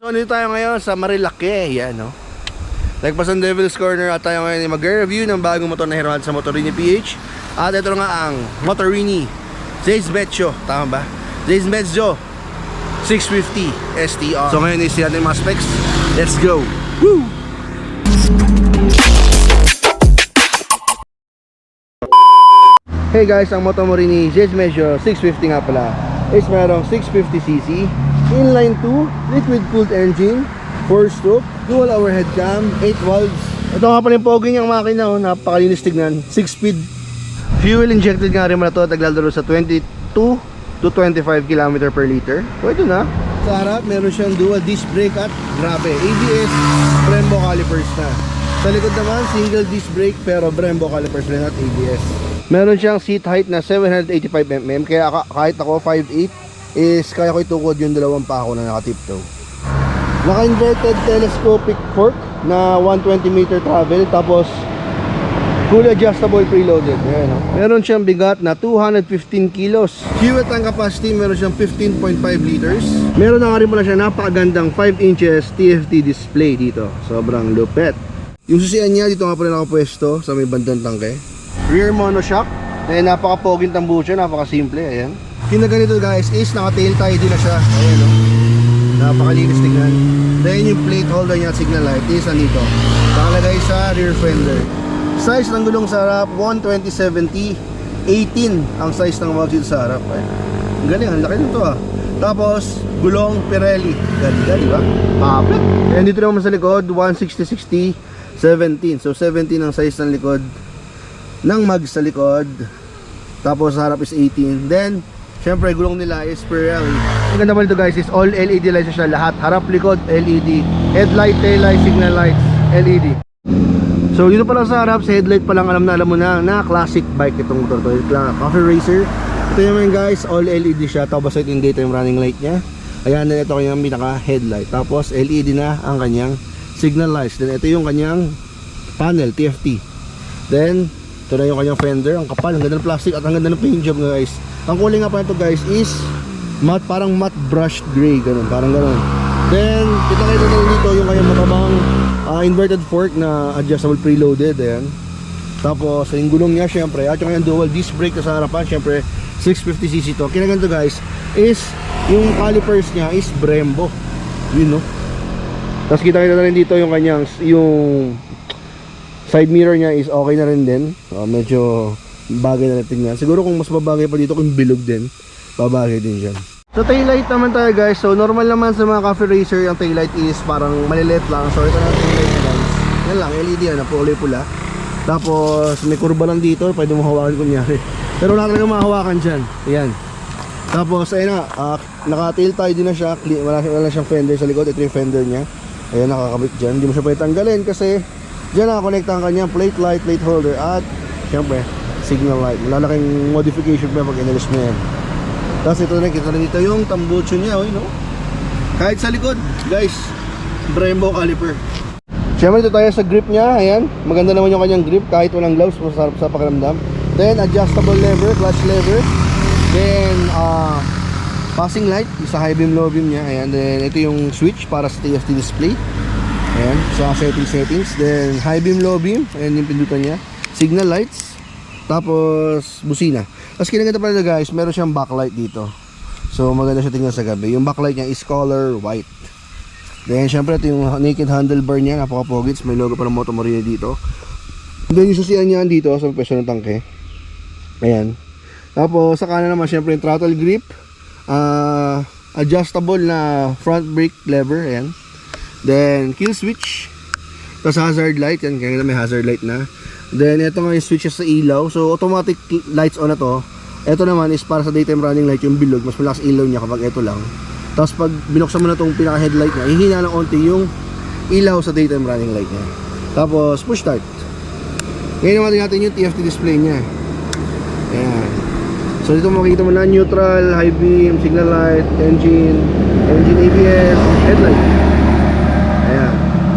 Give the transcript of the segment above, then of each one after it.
So, nandito tayo ngayon sa Marilake, yan, no? Nagpasan Devil's Corner at tayo ngayon mag-review ng bagong motor na Herohan sa Motorini PH. At ito nga ang Motorini Zeisbetcho, tama ba? Zeisbetcho 650 STR. So ngayon isi natin yung mga specs. Let's go! Woo! Hey guys, ang Motorini Zeisbetcho 650 nga pala is merong 650cc, inline 2, liquid cooled engine, 4-stroke, dual overhead cam, 8 valves. Ito nga pala yung pogi niyang makina, oh, napakalinis tignan. 6-speed, fuel injected nga rin mo na ito. Taglalaro sa 22 to 25 km per liter. Pwede na. Sa harap, meron siyang dual disc brake at grabe, ABS, Brembo calipers na. Sa likod naman, single disc brake pero Brembo calipers rin at ABS. Meron siyang seat height na 785mm, kaya kahit ako 5'8", is kaya ko itukod yung dalawang pa ako na naka-tiptoe. Naka-inverted telescopic fork na 120 meter travel, tapos fully adjustable preloaded. Ayan, no? Meron siyang bigat na 215 kilos. Fuel tank capacity, meron siyang 15.5 liters. Meron na nga rin pala siya napakagandang 5 inches TFT display dito. Sobrang lupet. Yung susian niya, dito nga pala nakapwesto sa may bandang tangke. Rear monoshock. Ayan, napaka-poging tambucho, napaka-simple. Ayan. Kinaganito guys is naka-tail tie din na siya. Ayan, no? Napakalinis tignan. Then yung plate holder niya at signal light is nandito. Nakalagay sa rear fender. Size ng gulong sa harap 120/70, 18 ang size ng valve dito sa harap. Ayan. Ang galing, ang laki nito ah. Tapos gulong Pirelli. Ganda, di ba? Papet. And dito naman sa likod 160/60, 17. So 17 ang size ng likod ng mag sa likod. Tapos sa harap is 18. Then syempre gulong nila is Pirelli. Ang ganda pa nito guys is all LED lights siya lahat. Harap, likod, LED. Headlight, taillight, signal lights, LED. So dito pa lang sa harap, sa headlight pa lang alam mo na classic bike itong motor to. Coffee Racer. Ito naman guys, all LED siya. Tapos ito yung daytime running light niya. Ayan, then ito kanyang pinaka headlight. Tapos LED na ang kanyang signal lights. Then ito yung kanyang panel, TFT. Then ito na yung kanyang fender. Ang kapal, ang ganda ng plastic at ang ganda ng paint job guys. Ang kulay nga pa ito guys is matte, parang matte brushed gray, ganun, parang ganun. Then kita kayo na dito yung kanyang matabang inverted fork na adjustable preloaded. Ayan. Tapos yung gulong niya syempre, at yung kanyang dual disc brake na sa harapan, syempre 650cc to. Kinaganto guys is yung calipers niya is Brembo, yun no. Tapos kita kayo na rin dito yung kanyang side mirror niya is okay na rin din. Medyo bagay na rin tingnan. Siguro kung mas babagay pa dito kung bilog din, babagay din dyan. Sa taillight naman tayo guys. So normal naman sa mga Coffee Racer, yung taillight is parang malilit lang. So ito na yung taillight na guys. Yan lang, LED yan, kulay pula. Tapos may kurba lang dito, pwede mo hawakan kunyari. Pero wala talaga mahawakan dyan. Ayan. Tapos ayun na, naka-tail tie din na siya. Wala siyang fender sa likod. Ito yung fender niya. Ayan, nakakabit dyan. Hindi mo siya pwede tanggalin kasi dyan nakakonekta ang kanyang plate light, plate holder at syempre signal light. Malalaking modification pa pag inalis mo yan. Tapos ito na, kita na dito yung tambucho niya, no? Kahit sa likod guys, Brembo caliper. Syempre dito tayo sa grip niya. Ayan, maganda naman yung kanyang grip kahit walang gloves, masarap sa pakiramdam. Then adjustable lever, clutch lever. Then passing light, sa high beam, low beam niya. Ayan, then ito yung switch para sa TFT display. Ayan, sa settings. Then high beam, low beam. Ayan yung pindutan niya. Signal lights. Tapos busina. Tapos kinaganda pala guys, meron siyang backlight dito. So maganda siya tingnan sa gabi. Yung backlight niya is color white. Then syempre ito yung naked handlebar niya, napaka-pogits. May logo pa ng Motorini dito. Then yung susian niya dito sa pwesto ng tangke. Ayan. Tapos sa kanan naman syempre yung throttle grip, adjustable na front brake lever. Ayan. Then kill switch. Tapos hazard light. Yan, kaya may hazard light na. Then ito nga yung switches sa ilaw. So automatic lights on na to. Ito naman is para sa daytime running light, yung bilog. Mas malakas ilaw niya kapag ito lang. Tapos pag binuksan mo na itong pinaka headlight niya, ihina ng onti yung ilaw sa daytime running light niya. Tapos push start. Ngayon naman natin yung TFT display niya. Ayan. So dito makikita mo na neutral, high beam, signal light, engine ABS, headlight. Ayan.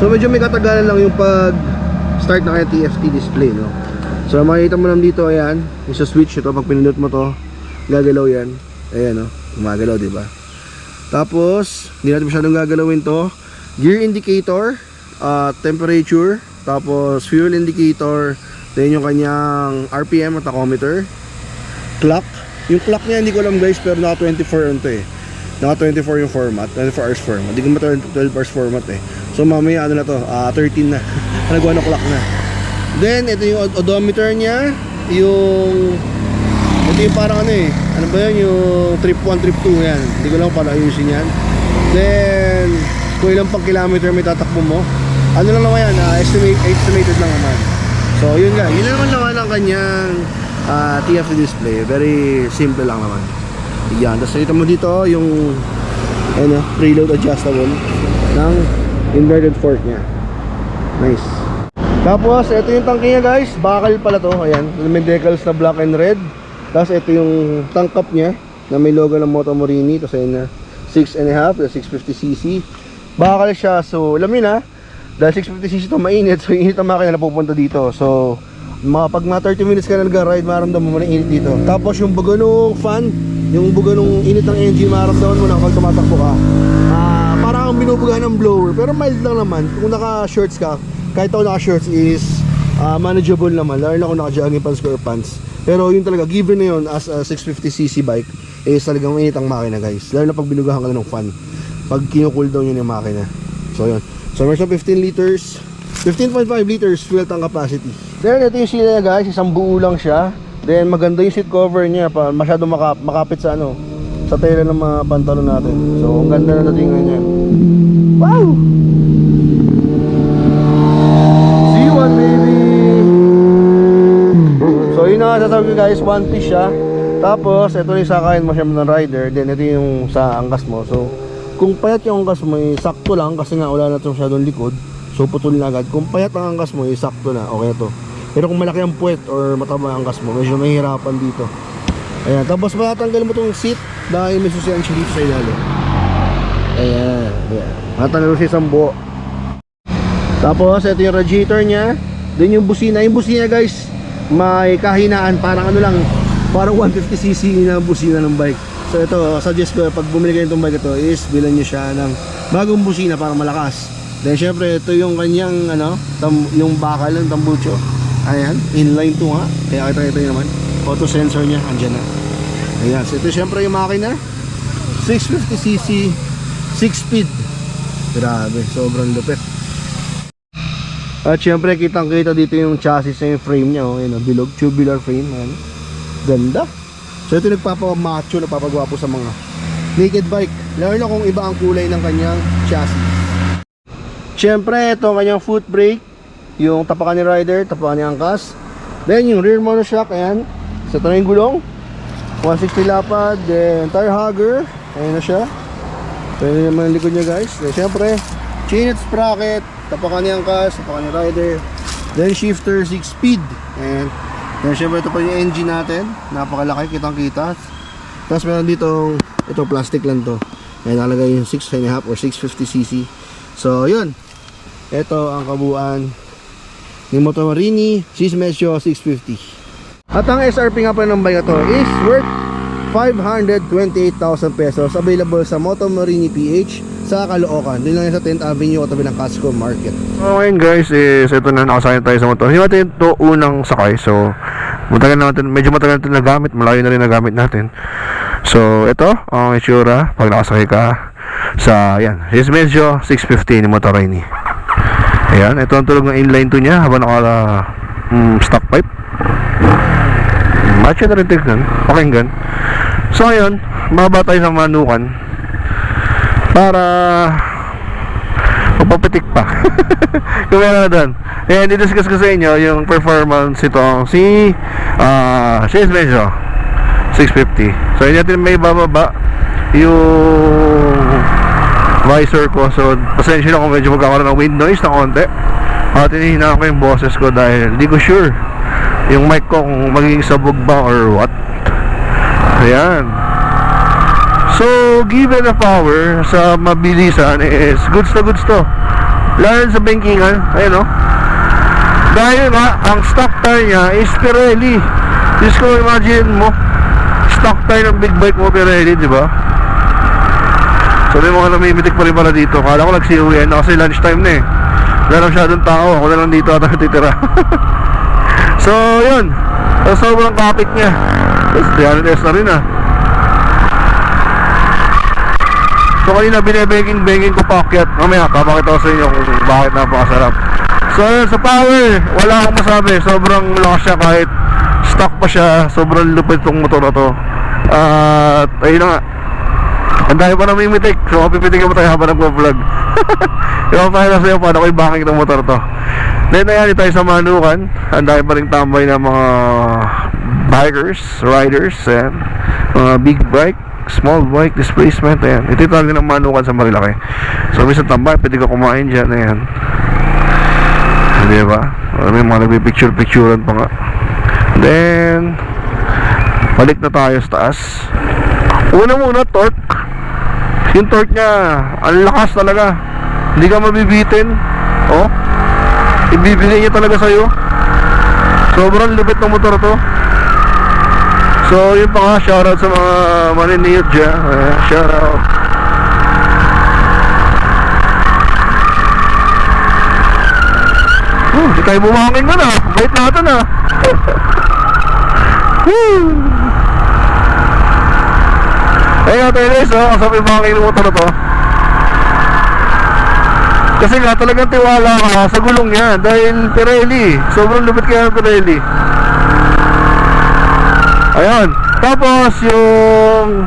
So medyo may katagalan lang yung pag start na kaya TFT display, no? So makikita mo lang dito, ayan, yung sa switch ito, pag pinindot mo to, gagalaw yan. Ayan, no? Gumagalaw, diba? Tapos, hindi natin masyadong gagalawin to. Gear indicator, temperature, tapos fuel indicator, then yung kanyang RPM at tachometer. Clock. Yung clock niya hindi ko alam guys, pero naka 24 on to eh. Naka 24 yung format, 24 hours format. Hindi ko ma 12 hours format eh. So mamaya ano na to, 13 na. Nag 1 o'clock na. Then ito yung odometer niya, ito yung parang ano eh. Ano ba yun? Yung trip 1, trip 2 yan. Hindi ko lang pala ayusin yan. Then kung ilang pang kilometer may tatakbo mo. Ano lang naman yan, estimated lang naman. So yun nga, yun naman ang kanyang TFT display. Very simple lang naman. Yan, tapos nakita mo dito yung preload adjustable ng inverted fork nya. Nice. Tapos ito yung tangke nya guys, bakal pala to. Ayan, may decals na black and red. Tapos ito yung tank cap nya na may logo ng Moto Morini. Tapos ayun na 6.5, 650cc. Bakal siya, so alam yun dahil 650cc to mainit, so init ang makina na pupunta dito. So pag mga 30 minutes ka na nag-ride, maramdaman mo na init dito. Tapos yung buga nung fan, yung buga nung init ng engine, maramdaman mo na kapag tumatakbo ka. Parang ang binubugahan ng blower, pero mild lang naman. Kung naka-shorts ka, kahit ako naka-shorts is manageable naman, lalo na kung naka-jogging pants or pants. Pero yun talaga, given na yun as a 650cc bike, is talagang mainit ang makina guys. Lalo na pag binugahan ka ng fan, pag kino-cool down yun yung makina. So yun. So meron siya 15 liters, 15.5 liters fuel tank capacity. Then ito yung sila niya guys, isang buo lang siya. Then maganda yung seat cover niya, masyado makapit sa sa tela ng mga pantalon natin. So ang ganda na natingan niya. Wow! C1 baby! So yun na sasabi ko guys, one piece siya. Tapos ito yung sakayin mo siya ng rider. Then ito yung sa angkas mo. So kung payat yung angkas mo, sakto lang kasi nga wala na ito masyadong likod. So putol na agad. Kung payat ang angkas mo, sakto na, okay to. Pero kung malaki ang puwet or mataba ang angkas mo, medyo mahihirapan dito. Ayan, tapos matatanggal mo itong seat dahil may susian siya dito sa ilalim. Ayan, ayan. Matatanggal mo siya isang buo. Tapos ito yung radiator nya. Then yung busina. Yung busina guys, may kahinaan. Parang parang 150cc na busina ng bike. So ito, suggest ko pag bumili kayo itong bike ito is bilan nyo siya ng bagong busina para malakas. Then syempre ito yung kanyang yung bakal ng tambucho. Ayan, inline 2 nga. Kaya kita naman. Auto sensor nya, andyan na. Ayan, so ito syempre yung makina 650cc 6 speed. Grabe, sobrang lupit. At syempre kitang kita dito yung chassis na yung frame nya. Ayan, bilog, tubular frame. Ayan. Ganda. So ito nagpapamacho, nagpapagwapo sa mga naked bike. Lalo na kung iba ang kulay ng kanyang chassis. Syempre ito kanyang foot brake, yung tapakan ni rider, tapakan ni angkas. Then yung rear monoshock, ayan. So ito na yung gulong 160 lapad. Then tire hugger, ayan na siya. So yun naman yung likod nya guys. Then syempre chain and sprocket, tapakan ni angkas, tapakan ni rider. Then shifter 6 speed. And then syempre ito pa yung engine natin, napakalaki, kitang kita. Tapos meron dito, ito plastic lang to. Ayan, nakalagay yung 6.5 or 650cc. So yun, ito ang kabuuan ni Moto Morini Sis Medio 650. At ang SRP nga pa ng bike ito is worth 528,000 pesos. Available sa Moto Morini PH sa Caloocan. Doon lang yan sa 10th Avenue o tabi ng Casco Market. So ngayon guys is ito na, nakasakay tayo sa motor. Hindi natin ito unang sakay. So medyo matagal natin nagamit. Malayo na rin nagamit natin. So ito ang itsura pag nakasakay ka sa Sis Medio 650 ni Moto Morini. Ayan, ito ang tulog ng inline 2 nya habang naka stock pipe. Match na rin tignan, pakinggan. So ngayon, mababa tayo sa manukan para magpapitik pa. Kumaya na doon. Ayan, didiscuss ko sa inyo yung performance itong si Sis Medio 650. So yun natin may bababa yung visor ko. So pasensya na kung medyo magkakaroon ng wind noise na konti. At hinihina ko yung boses ko dahil hindi ko sure yung mic ko kung magiging sabog ba or what. Ayan. So given the power sa mabilisan is goods to. Lalo sa bankingan. Ayan o. Dahil nga ang stock tire nya is Pirelli. Just ko imagine mo stock tire ng big bike mo Pirelli, di ba? So may mga namimitik pa rin pala dito. Kala ko nagsiuwian na kasi lunch time na eh. Wala na masyadong tao. Ako na lang dito at natitira. So yun, sobrang kapit niya. Tapos 300S na rin ah. So kanina binebenging ko paakyat. Mamaya papakita ko sa inyo kung bakit napakasarap. So yun, sa power, wala akong masabi. Sobrang lakas siya kahit stock pa siya. Sobrang lupit tong motor na to. At ayun na nga, ang dami pa namimitik. So mapipitikin mo tayo habang nagpo-vlog. Ipapahila sa iyo paano ko i-backing ng motor to. Then ayan, tayo sa Manukan. Ang dami pa rin tambay ng mga bikers, riders, and mga big bike, small bike, displacement. Ayan, ito yung talaga ng Manukan sa Marilaki. So minsan tambay, pwede ka kumain dyan. Ayan, hindi ba? May mga nagpipicture-picturean pa nga. Then balik na tayo sa taas. Una torque. Yung torque niya, ang lakas talaga. Hindi ka mabibitin. Oh, ibibigay niya talaga sa'yo. Sobrang lupit ng motor to. So yun pa nga, shoutout sa mga maniniyot dyan. Shoutout. Hindi tayo bumangin mo na. Bait natin ah. Ayun tayo guys, kasabi yung mga motor na to. Kasi nga talagang tiwala ka sa gulong niya. Dahil Pirelli, sobrang lupit kaya ng Pirelli. Ayun. Tapos yung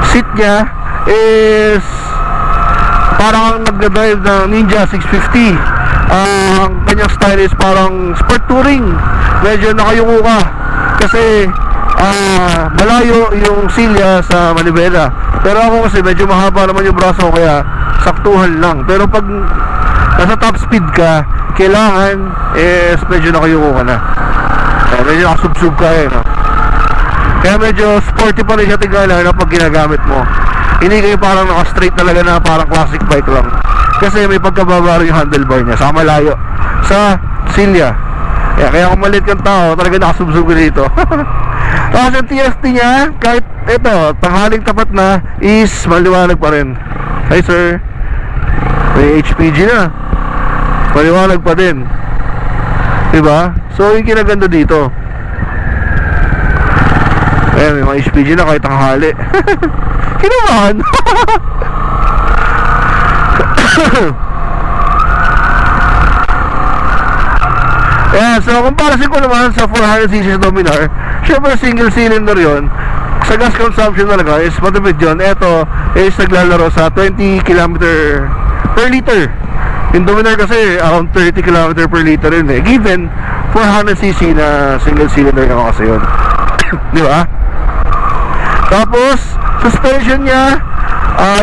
seat niya is parang nagdadrive ng Ninja 650. Ang kanyang style is parang sport touring. Medyo nakayungo ka kasi malayo yung silya sa manibela. Pero ako kasi medyo mahaba naman yung braso, kaya saktuhan lang. Pero pag nasa top speed ka, kailangan is medyo nakayuko ka na. Medyo nakasubsub ka eh, no? Kaya medyo sporty pa rin siya tingala na pag ginagamit mo. Hindi kayo parang naka-straight talaga na parang classic bike lang. Kasi may pagkababa rin yung handlebar niya sa malayo sa silya. Kaya kung maliit kang tao, talaga nakasubsub ka dito. Tapos yung TFT niya, kahit ito, tanghaling tapat na, is maliwanag pa rin. Hi sir, may HPG na, maliwanag pa din, diba? So yung kinaganda dito, ayan, may mga HPG na kahit tanghali. Kinabahan. Ayan, so comparison ko naman sa 400cc Dominar, syempre single cylinder yon. Sa gas consumption talaga is matipid yun. Ito is naglalaro sa 20 km per liter. Yung Dominar kasi around 30 km per liter yun eh. Given 400cc na single cylinder naman kasi yun. Di ba? Tapos suspension niya,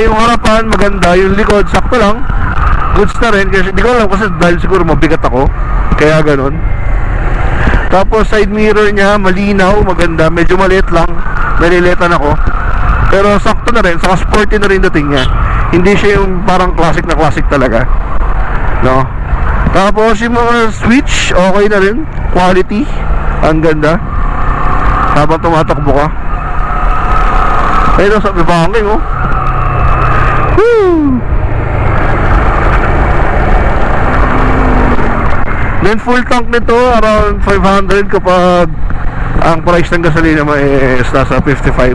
yung harapan maganda, yung likod sakto lang, goods na rin. Kasi di ko alam, kasi dahil siguro mabigat ako, kaya ganun. Tapos side mirror niya malinaw, maganda, medyo maliit lang, naliletan ako, pero sakto na rin, saka sporty na rin dating niya. Hindi siya yung parang classic na classic talaga, no? Tapos yung mga switch, okay na rin, quality, ang ganda habang tumatakbo ka. Ayun, sabi banging oh. Woo! Then full tank nito around 500 kapag ang price ng gasolina mo is nasa 55.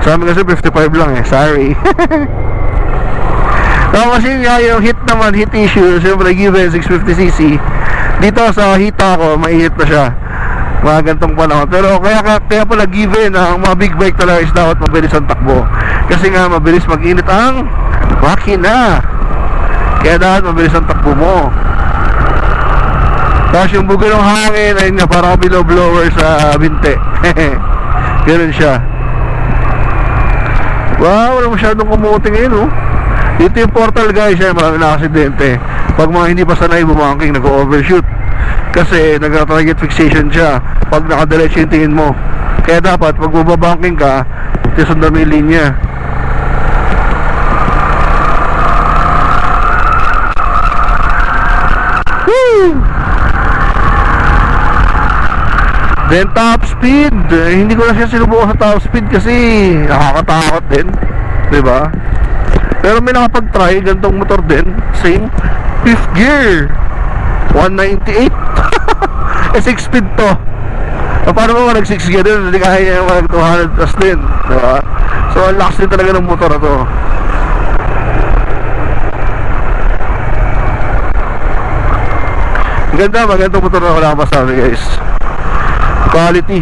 Sa amin kasi 55 lang eh, sorry. Tapos yun nga yung heat naman, heat issue, siyempre given 650cc. Dito sa hita ko, mainit na siya mga gantong panahon. Pero kaya pala given ang mga big bike talaga is dapat mabilis ang takbo. Kasi nga mabilis mag-init ang makina. Kaya dapat mabilis ang takbo mo. Tapos yung bugol ng hangin, ayun nga, parang below blower sa binte. Ganun siya. Wow, wala masyadong kumuti ngayon oh. Dito yung portal guys, marami na aksidente. Pag mga hindi pa sanay bumangking, nag-overshoot. Kasi nag-target fixation siya pag nakadiretso yung tingin mo. Kaya dapat pag bubabangking ka, tisundan mo yung linya. Woo! Then top speed, hindi ko na siya sinubukan sa top speed kasi nakakatakot din. Diba? Pero may nakapag-try ganitong motor din, same, 5th gear, 198. Eh 6 speed to. Paano mo nag 6 gear din? Hindi kaya niya mag 200 plus din, diba? So ang lakas din talaga ng motor na to. Ganda, magandang motor na wala masabi guys. Quality.